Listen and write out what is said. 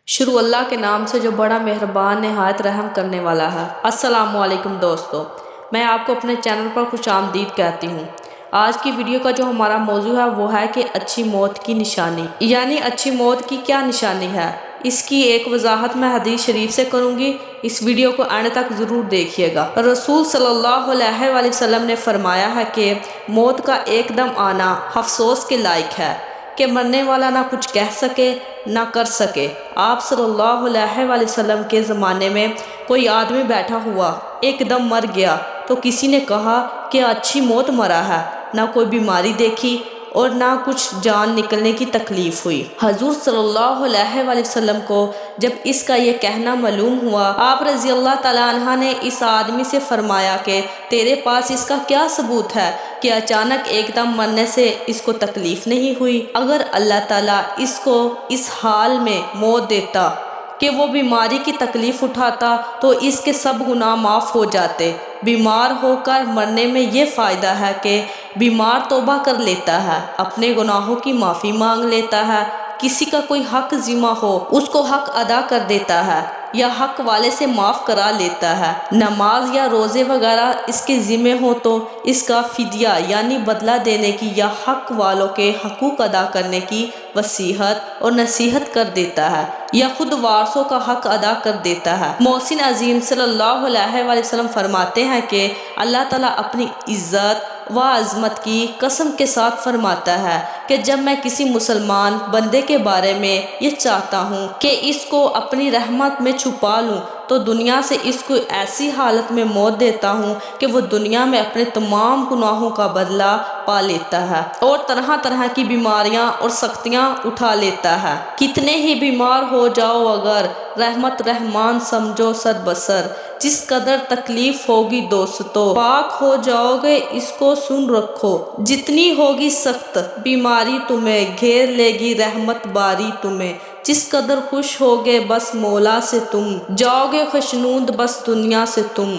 شروع اللہ کے نام سے جو بڑا مہربان نہایت رحم کرنے والا ہے۔ السلام علیکم دوستو، میں آپ کو اپنے چینل پر خوش آمدید کہتی ہوں۔ آج کی ویڈیو کا جو ہمارا موضوع ہے وہ ہے کہ اچھی موت کی نشانی، یعنی اچھی موت کی کیا نشانی ہے۔ اس کی ایک وضاحت میں حدیث شریف سے کروں گی، اس ویڈیو کو اینڈ تک ضرور دیکھیے گا۔ رسول صلی اللہ علیہ وآلہ وسلم نے فرمایا ہے کہ موت کا ایک دم آنا افسوس کے لائق ہے کہ مرنے والا نہ کچھ کہہ سکے نہ کر سکے۔ آپ صلی اللہ علیہ وآلہ وسلم کے زمانے میں کوئی آدمی بیٹھا ہوا ایک دم مر گیا تو کسی نے کہا کہ اچھی موت مرا ہے، نہ کوئی بیماری دیکھی اور نہ کچھ جان نکلنے کی تکلیف ہوئی۔ حضور صلی اللہ علیہ وآلہ وسلم کو جب اس کا یہ کہنا معلوم ہوا، آپ رضی اللہ تعالیٰ عنہ نے اس آدمی سے فرمایا کہ تیرے پاس اس کا کیا ثبوت ہے کہ اچانک ایک دم مرنے سے اس کو تکلیف نہیں ہوئی؟ اگر اللہ تعالیٰ اس کو اس حال میں موت دیتا کہ وہ بیماری کی تکلیف اٹھاتا تو اس کے سب گناہ معاف ہو جاتے۔ بیمار ہو کر مرنے میں یہ فائدہ ہے کہ بیمار توبہ کر لیتا ہے، اپنے گناہوں کی معافی مانگ لیتا ہے، کسی کا کوئی حق ذمہ ہو اس کو حق ادا کر دیتا ہے یا حق والے سے معاف کرا لیتا ہے۔ نماز یا روزے وغیرہ اس کے ذمہ ہو تو اس کا فدیہ یعنی بدلہ دینے کی یا حق والوں کے حقوق ادا کرنے کی وصیت اور نصیحت کر دیتا ہے یا خود وارثوں کا حق ادا کر دیتا ہے۔ محسن عظیم صلی اللہ علیہ وآلہ وسلم فرماتے ہیں کہ اللہ تعالیٰ اپنی عزت و عظمت کی قسم کے ساتھ فرماتا ہے کہ جب میں کسی مسلمان بندے کے بارے میں یہ چاہتا ہوں کہ اس کو اپنی رحمت میں چھپا لوں تو دنیا سے اس کو ایسی حالت میں موت دیتا ہوں کہ وہ دنیا میں اپنے تمام گناہوں کا بدلہ پا لیتا ہے اور طرح طرح کی بیماریاں اور سختیاں اٹھا لیتا ہے۔ کتنے ہی بیمار ہو جاؤ اگر رحمت رحمان سمجھو سر بسر، جس قدر تکلیف ہوگی دوستو پاک ہو جاؤ گے اس کو سن رکھو، جتنی ہوگی سخت بیماری تمہیں گھیر لے گی رحمت باری تمہیں، جس قدر خوش ہوگے بس مولا سے تم جاؤ گے خوشنود بس دنیا سے تم۔